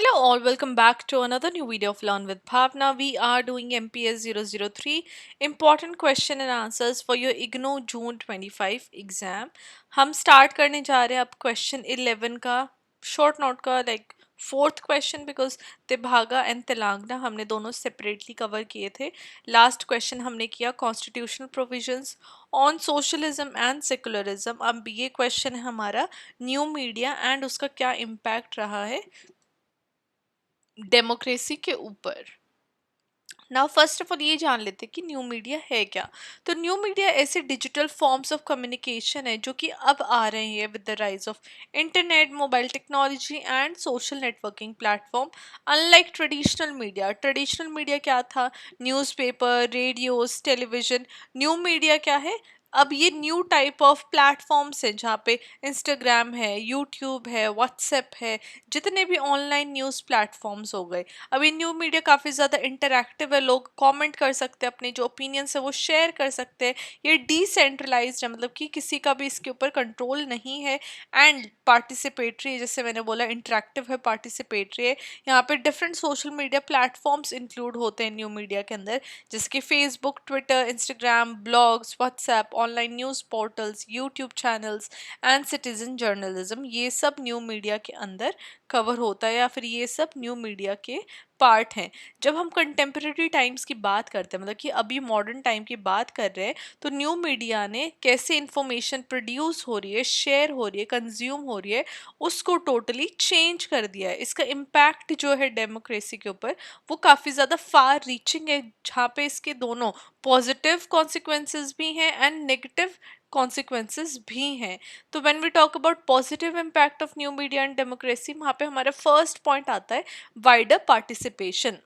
Hello all, welcome back to another new video of Learn with Bhavna. We are doing MPS 003 important question and answers for your IGNOU June 25 exam. हम start करने जा रहे हैं अब question 11 का short note का like fourth question because Tebhaga and Telangana हमने दोनों सेपरेटली कवर किए थे. लास्ट क्वेश्चन हमने किया constitutional provisions on socialism and secularism. अब ये क्वेश्चन है हमारा न्यू मीडिया एंड उसका क्या इम्पैक्ट रहा है डेमोक्रेसी के ऊपर. नाउ फर्स्ट ऑफ ऑल ये जान लेते हैं कि न्यू मीडिया है क्या. तो न्यू मीडिया ऐसे डिजिटल फॉर्म्स ऑफ कम्युनिकेशन है जो कि अब आ रहे हैं with the rise of internet, mobile technology and social networking platform. Unlike traditional media क्या था, newspaper, radios, television. New media क्या है, अब ये न्यू टाइप ऑफ प्लेटफॉर्म्स है जहाँ पे इंस्टाग्राम है, यूट्यूब है, व्हाट्सएप है, जितने भी ऑनलाइन न्यूज़ प्लेटफॉर्म्स हो गए. अभी न्यू मीडिया काफ़ी ज़्यादा इंटरैक्टिव है, लोग कमेंट कर सकते हैं, अपने जो ओपिनियंस है वो शेयर कर सकते हैं. ये डिसेंट्रलाइज्ड है, मतलब कि किसी का भी इसके ऊपर कंट्रोल नहीं है. एंड पार्टिसिपेटरी, जैसे मैंने बोला इंटरैक्टिव है, पार्टिसिपेटरी है. यहाँ पे different social media platforms include होते हैं न्यू मीडिया के अंदर, जैसे कि Facebook, Twitter, Instagram, blogs, WhatsApp, online news portals, YouTube channels and citizen journalism. ये सब न्यू मीडिया के अंदर कवर होता है या फिर ये सब न्यू मीडिया के पार्ट हैं. जब हम कंटेम्प्रेरी टाइम्स की बात करते हैं, मतलब कि अभी मॉडर्न टाइम की बात कर रहे हैं, तो न्यू मीडिया ने कैसे इंफॉर्मेशन प्रोड्यूस हो रही है, शेयर हो रही है, कंज्यूम हो रही है, उसको टोटली चेंज कर दिया है. इसका इम्पैक्ट जो है डेमोक्रेसी के ऊपर वो काफ़ी ज़्यादा फार रीचिंग है, जहाँ पे इसके दोनों पॉजिटिव कॉन्सिक्वेंसेस भी हैं एंड नेगेटिव कॉन्सिक्वेंसेस भी हैं. तो when we talk about positive impact of new media and democracy, वहाँ पे हमारा फर्स्ट पॉइंट आता है वाइडर पार्टिसिपेशन.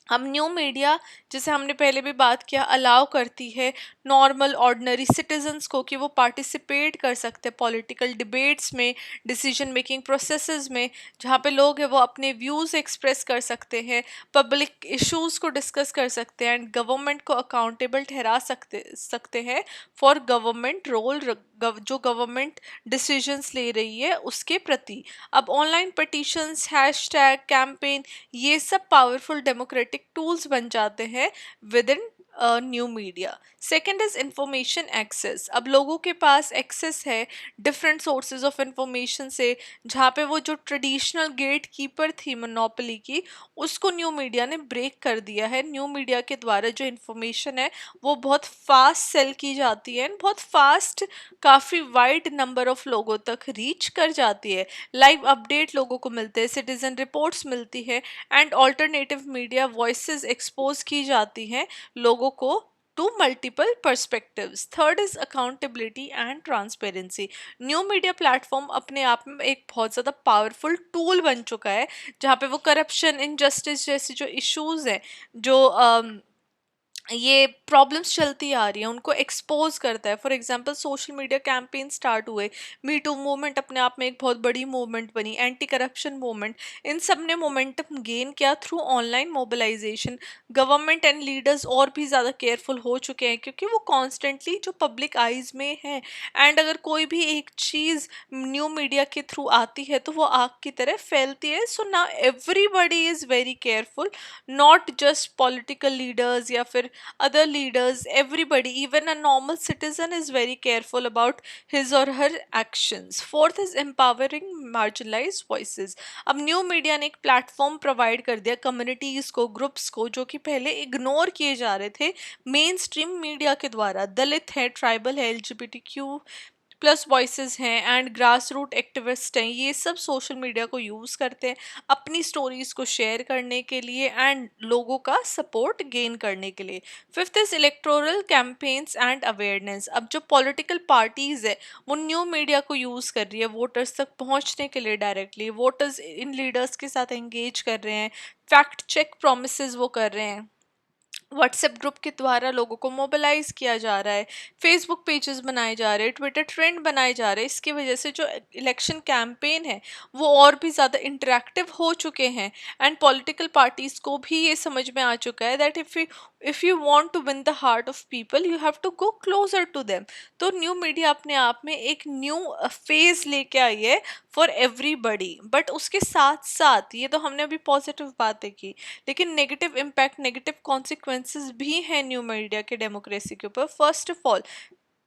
हम न्यू मीडिया, जैसे हमने पहले भी बात किया, अलाउ करती है नॉर्मल ऑर्डिनरी सिटीजन्स को कि वो पार्टिसिपेट कर सकते हैं पॉलिटिकल डिबेट्स में, डिसीजन मेकिंग प्रोसेसेस में, जहाँ पे लोग हैं वो अपने व्यूज़ एक्सप्रेस कर सकते हैं, पब्लिक इश्यूज़ को डिस्कस कर सकते हैं एंड गवर्नमेंट को अकाउंटेबल ठहरा सकते सकते हैं फॉर गवर्नमेंट रोल, जो गवर्नमेंट डिसीजंस ले रही है उसके प्रति. अब ऑनलाइन पिटिशंस, हैशटैग, कैंपेन, ये सब पावरफुल डेमोक्रेटिक टूल्स बन जाते हैं within new media. Second is information access. अब लोगों के पास एक्सेस है डिफरेंट सोर्सेज ऑफ इंफॉर्मेशन से, जहाँ पे वो जो ट्रेडिशनल गेट कीपर थी मोनोपोली की, उसको न्यू मीडिया ने ब्रेक कर दिया है. न्यू मीडिया के द्वारा जो इंफॉर्मेशन है वो बहुत फास्ट सेल की जाती है एंड बहुत फास्ट काफ़ी वाइड नंबर ऑफ लोगों तक रीच कर जाती है. लाइव अपडेट लोगों को मिलते हैं, सिटीजन रिपोर्ट्स मिलती है and alternative media voices expose की जाती हैं लोगों को to multiple perspectives. Third is accountability and transparency. New media platform अपने आप में एक बहुत ज़्यादा पावरफुल टूल बन चुका है, जहाँ पे वो करप्शन, इनजस्टिस जैसे जो इश्यूज हैं, जो ये प्रॉब्लम्स चलती आ रही हैं, उनको एक्सपोज करता है. For example social media campaign start हुए, मी टू मूवमेंट अपने आप में एक बहुत बड़ी मूवमेंट बनी, एंटी करप्शन मूवमेंट, इन सब ने मोमेंटम गेन किया through online mobilisation. Government and leaders और भी ज़्यादा केयरफुल हो चुके हैं क्योंकि वो कॉन्स्टेंटली जो पब्लिक आइज में है, एंड अगर कोई भी एक चीज़ न्यू मीडिया के थ्रू आती है तो वो आग की तरह फैलती है. So now everybody is very careful, not just political leaders या फिर other leaders, everybody, even a normal citizen is very careful about his or her actions. Fourth is empowering marginalized voices. अब न्यू मीडिया ने एक platform provide कर दिया communities को, groups को, जो कि पहले इग्नोर किए जा रहे थे मेन स्ट्रीम मीडिया के द्वारा. दलित है, ट्राइबल है, LGBTQ प्लस वॉइसेस हैं एंड ग्रास रूट एक्टिविस्ट हैं, ये सब सोशल मीडिया को यूज़ करते हैं अपनी स्टोरीज़ को शेयर करने के लिए एंड लोगों का सपोर्ट गेन करने के लिए. Fifth is electoral campaigns and awareness. अब जो पॉलिटिकल पार्टीज़ है वो न्यू मीडिया को यूज़ कर रही है वोटर्स तक पहुंचने के लिए डायरेक्टली. वोटर्स इन लीडर्स के साथ एंगेज कर रहे हैं, फैक्ट चेक प्रोमिस वो कर रहे हैं, व्हाट्सएप ग्रुप के द्वारा लोगों को मोबिलाइज किया जा रहा है, फेसबुक पेजेस बनाए जा रहे हैं, ट्विटर ट्रेंड बनाए जा रहे हैं. इसकी वजह से जो इलेक्शन कैंपेन है वो और भी ज़्यादा इंटरेक्टिव हो चुके हैं एंड पॉलिटिकल पार्टीज़ को भी ये समझ में आ चुका है that if we if you want to win the heart of people you have to go closer to them. तो न्यू मीडिया अपने आप में एक न्यू फेज लेके आई है फॉर एवरीबडी। बट उसके साथ साथ, ये तो हमने अभी पॉजिटिव बातें की, लेकिन नेगेटिव इम्पैक्ट, नेगेटिव कॉन्सिक्वेंसेस भी हैं न्यू मीडिया के डेमोक्रेसी के ऊपर। फर्स्ट ऑफ ऑल,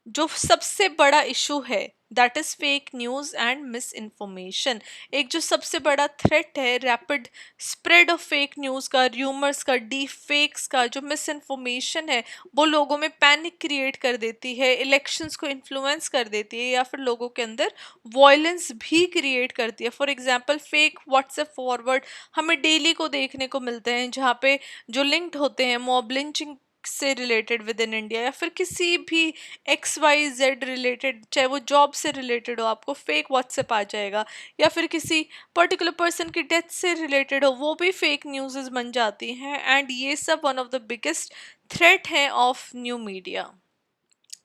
जो सबसे बड़ा इशू है, that is fake news and miss information. एक जो सबसे बड़ा थ्रेट है rapid spread of fake news का, र्यूमर्स का, डीप फेक्स का, जो मिस इन्फॉर्मेशन है वो लोगों में पैनिक क्रिएट कर देती है, इलेक्शंस को इन्फ्लुएंस कर देती है, या फिर लोगों के अंदर वॉयलेंस भी क्रिएट करती है। For example fake WhatsApp forward हमें डेली को देखने को मिलते हैं, जहाँ पे जो लिंक्ड होते हैं मॉब लिंचिंग से रिलेटेड विद इन इंडिया, या फिर किसी भी XYZ रिलेटेड, चाहे वो जॉब से रिलेटेड हो, आपको फेक व्हाट्सएप आ जाएगा, या फिर किसी पर्टिकुलर पर्सन की डेथ से रिलेटेड हो, वो भी फेक न्यूज़ बन जाती हैं। एंड ये सब one of the biggest threat है of new media.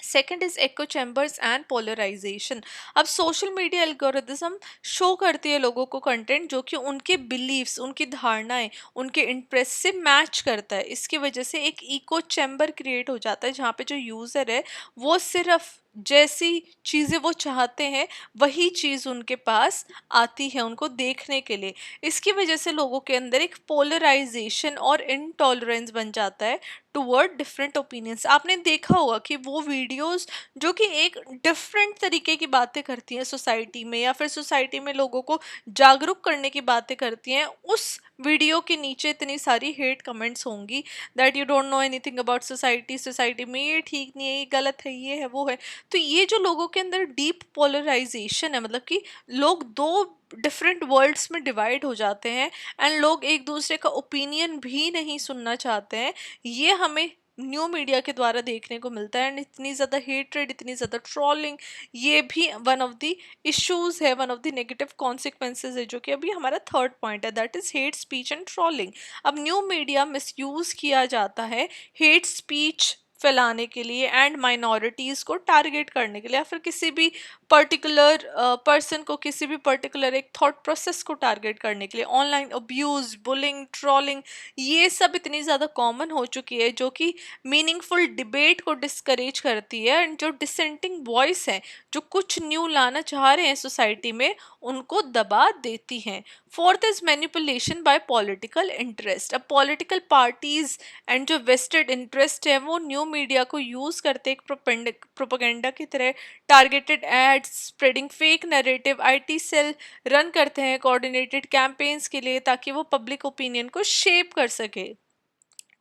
Second is echo chambers and polarization. अब सोशल मीडिया एल्गोरिथम शो करती है लोगों को कंटेंट जो कि उनके बिलीव्स, उनकी धारणाएं, उनके इंटरेस्ट से मैच करता है। इसकी वजह से एक इको चैम्बर क्रिएट हो जाता है, जहाँ पे जो यूज़र है वो सिर्फ जैसी चीज़ें वो चाहते हैं वही चीज़ उनके पास आती है उनको देखने के लिए। इसकी वजह से लोगों के अंदर एक पोलराइजेशन और इनटॉलरेंस बन जाता है टुवर्ड डिफरेंट ओपिनियंस। आपने देखा होगा कि वो वीडियोस जो कि एक डिफरेंट तरीके की बातें करती हैं सोसाइटी में, या फिर सोसाइटी में लोगों को जागरूक करने की बातें करती हैं, उस वीडियो के नीचे इतनी सारी हेट कमेंट्स होंगी that you don't know anything about society, society में ये ठीक नहीं है, ये गलत है, ये है, वो है। तो ये जो लोगों के अंदर डीप पोलराइजेशन है, मतलब कि लोग दो डिफरेंट वर्ल्ड्स में डिवाइड हो जाते हैं, एंड लोग एक दूसरे का ओपिनियन भी नहीं सुनना चाहते हैं, ये हमें न्यू मीडिया के द्वारा देखने को मिलता है। एंड इतनी ज़्यादा हेट्रेड, इतनी ज़्यादा ट्रोलिंग, ये भी वन ऑफ द इश्यूज है, one of the negative consequences है, जो कि अभी हमारा थर्ड पॉइंट है, that is hate speech and trolling. अब न्यू मीडिया मिसयूज किया जाता है हेट स्पीच फैलाने के लिए एंड माइनॉरिटीज़ को टारगेट करने के लिए, या फिर किसी भी पर्टिकुलर पर्सन को, किसी भी पर्टिकुलर एक थॉट प्रोसेस को टारगेट करने के लिए। ऑनलाइन अब्यूज़, बुलिंग, ट्रोलिंग, ये सब इतनी ज़्यादा कॉमन हो चुकी है, जो कि मीनिंगफुल डिबेट को डिस्करेज करती है, एंड जो डिसेंटिंग वॉइस है, जो कुछ न्यू लाना चाह रहे हैं सोसाइटी में, उनको दबा देती हैं। Fourth is manipulation bye political interest. अब पॉलिटिकल पार्टीज एंड जो वेस्टेड इंटरेस्ट है वो न्यू मीडिया को यूज़ करते एक प्रोपेगेंडा की तरह, targeted ads, spreading fake narrative. IT cell run करते हैं कोऑर्डिनेटेड कैंपेन्स के लिए, ताकि वो पब्लिक ओपिनियन को शेप कर सके।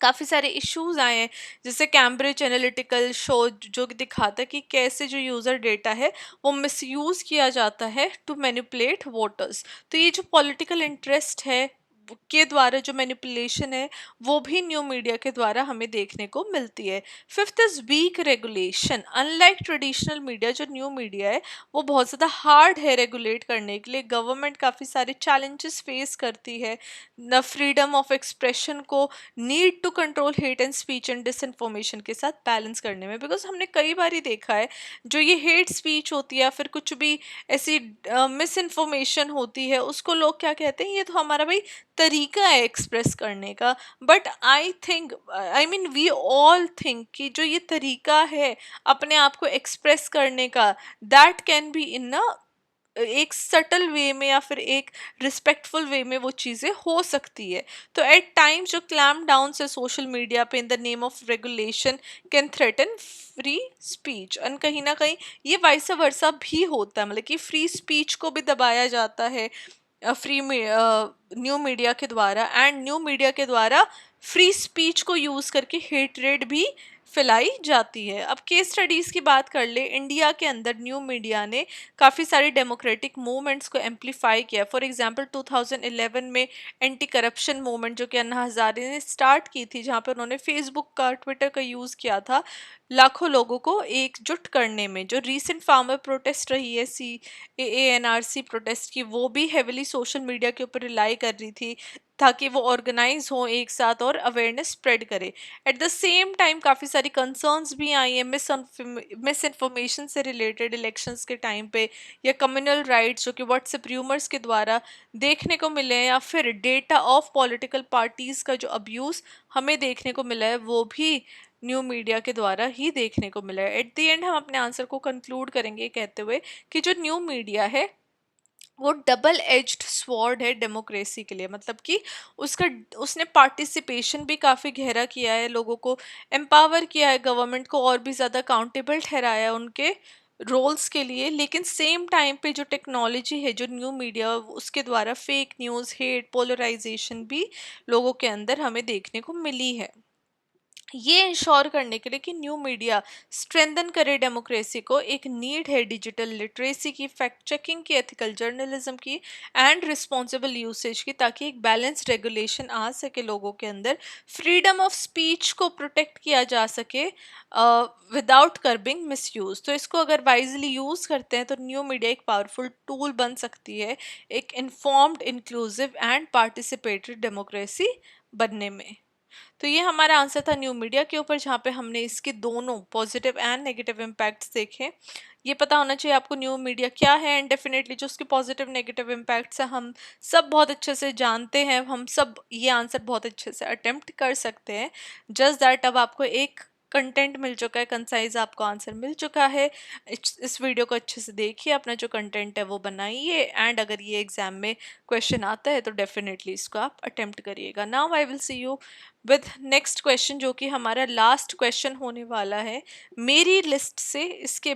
काफ़ी सारे इश्यूज आए हैं, जैसे कैम्ब्रिज एनालिटिकल शो, जो कि दिखाता है कि कैसे जो यूज़र डेटा है वो मिसयूज़ किया जाता है टू मैनिपुलेट वोटर्स। तो ये जो पॉलिटिकल इंटरेस्ट है के द्वारा जो मैनिपुलेशन है, वो भी न्यू मीडिया के द्वारा हमें देखने को मिलती है। Fifth is weak regulation. Unlike traditional media, जो न्यू मीडिया है वो बहुत ज़्यादा हार्ड है रेगुलेट करने के लिए। गवर्नमेंट काफ़ी सारे चैलेंजेस फेस करती है न फ्रीडम ऑफ एक्सप्रेशन को need to control hate and speech and disinformation के साथ बैलेंस करने में। बिकॉज हमने कई बार ही देखा है, जो ये हेट स्पीच होती है या फिर कुछ भी ऐसी मिस इन्फॉर्मेशन होती है, उसको लोग क्या कहते हैं, ये तो हमारा भाई तरीका है एक्सप्रेस करने का। But I think, I mean we all think कि जो ये तरीका है अपने आप को एक्सप्रेस करने का, दैट कैन बी इन एक सटल वे में या फिर एक रिस्पेक्टफुल वे में वो चीज़ें हो सकती है। तो एट टाइम्स जो क्लैम्प डाउन से सोशल मीडिया पे in the name of regulation can threaten free speech. और कहीं ना कहीं ये वाइस वर्सा भी होता है, मतलब कि फ्री स्पीच को भी दबाया जाता है न्यू मीडिया के द्वारा, एंड न्यू मीडिया के द्वारा फ्री स्पीच को यूज़ करके हेटरेट भी फैलाई जाती है। अब केस स्टडीज़ की बात कर ले, इंडिया के अंदर न्यू मीडिया ने काफ़ी सारे डेमोक्रेटिक मूवमेंट्स को एम्पलीफाई किया। फॉर एग्जांपल 2011 में एंटी करप्शन मूवमेंट, जो कि अन्ना हज़ारे ने स्टार्ट की थी, जहाँ पर उन्होंने फेसबुक का, ट्विटर का यूज़ किया था लाखों लोगों को एकजुट करने में। जो रीसेंट फार्मर प्रोटेस्ट रही है, CAA-NRC प्रोटेस्ट की, वो भी हेविली सोशल मीडिया के ऊपर रिलाई कर रही थी ताकि वो ऑर्गेनाइज हो एक साथ और अवेयरनेस स्प्रेड करे। एट द सेम टाइम काफ़ी सारी कंसर्न्स भी आई है मिस इन्फॉर्मेशन से रिलेटेड इलेक्शंस के टाइम पे, या कम्युनल राइट्स जो कि व्हाट्सएप रूमर्स के द्वारा देखने को मिले हैं, या फिर डेटा ऑफ पॉलिटिकल पार्टीज का जो अब्यूज़ हमें देखने को मिला है, वो भी न्यू मीडिया के द्वारा ही देखने को मिला है। एट द एंड हम अपने आंसर को कंक्लूड करेंगे कहते हुए कि जो न्यू मीडिया है वो डबल एज्ड स्वॉर्ड है डेमोक्रेसी के लिए। मतलब कि उसका उसने पार्टिसिपेशन भी काफ़ी गहरा किया है, लोगों को एम्पावर किया है, गवर्नमेंट को और भी ज़्यादा अकाउंटेबल ठहराया है उनके रोल्स के लिए। लेकिन सेम टाइम पे जो टेक्नोलॉजी है, जो न्यू मीडिया, उसके द्वारा फेक न्यूज़, हेट, पोलराइजेशन भी लोगों के अंदर हमें देखने को मिली है। ये इंश्योर करने के लिए कि न्यू मीडिया स्ट्रेंथन करे डेमोक्रेसी को, एक नीड है डिजिटल लिटरेसी की, फैक्ट चेकिंग की, एथिकल जर्नलिज्म की एंड रिस्पॉन्सिबल यूसेज की, ताकि एक बैलेंस्ड रेगुलेशन आ सके लोगों के अंदर, फ्रीडम ऑफ स्पीच को प्रोटेक्ट किया जा सके विदाउट कर्बिंग मिसयूज। तो इसको अगर वाइजली यूज़ करते हैं तो न्यू मीडिया एक पावरफुल टूल बन सकती है एक informed, inclusive and participatory democracy बनने में। तो ये हमारा आंसर था न्यू मीडिया के ऊपर, जहाँ पे हमने इसके दोनों पॉजिटिव एंड नेगेटिव इम्पैक्ट्स देखे। ये पता होना चाहिए आपको न्यू मीडिया क्या है, एंड डेफिनेटली जो उसके पॉजिटिव नेगेटिव इम्पैक्ट्स हैं हम सब बहुत अच्छे से जानते हैं, हम सब ये आंसर बहुत अच्छे से अटेम्प्ट कर सकते हैं। जस्ट दैट अब आपको एक कंटेंट मिल चुका है, कंसाइज आपको आंसर मिल चुका है। इस वीडियो को अच्छे से देखिए, अपना जो कंटेंट है वो बनाइए, एंड अगर ये एग्जाम में क्वेश्चन आता है तो डेफिनेटली इसको आप अटेम्प्ट करिएगा। Now I will see you with next question, जो कि हमारा लास्ट क्वेश्चन होने वाला है मेरी लिस्ट से। इसके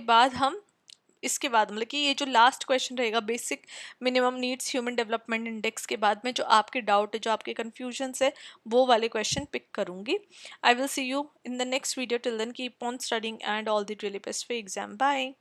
बाद मतलब कि ये जो लास्ट क्वेश्चन रहेगा basic minimum needs human development index के बाद में, जो आपके डाउट है, जो आपके कन्फ्यूजन्स है, वो वाले क्वेश्चन पिक करूंगी। I will see you in the next video. Till then keep on studying and all the really best for exam. Bye.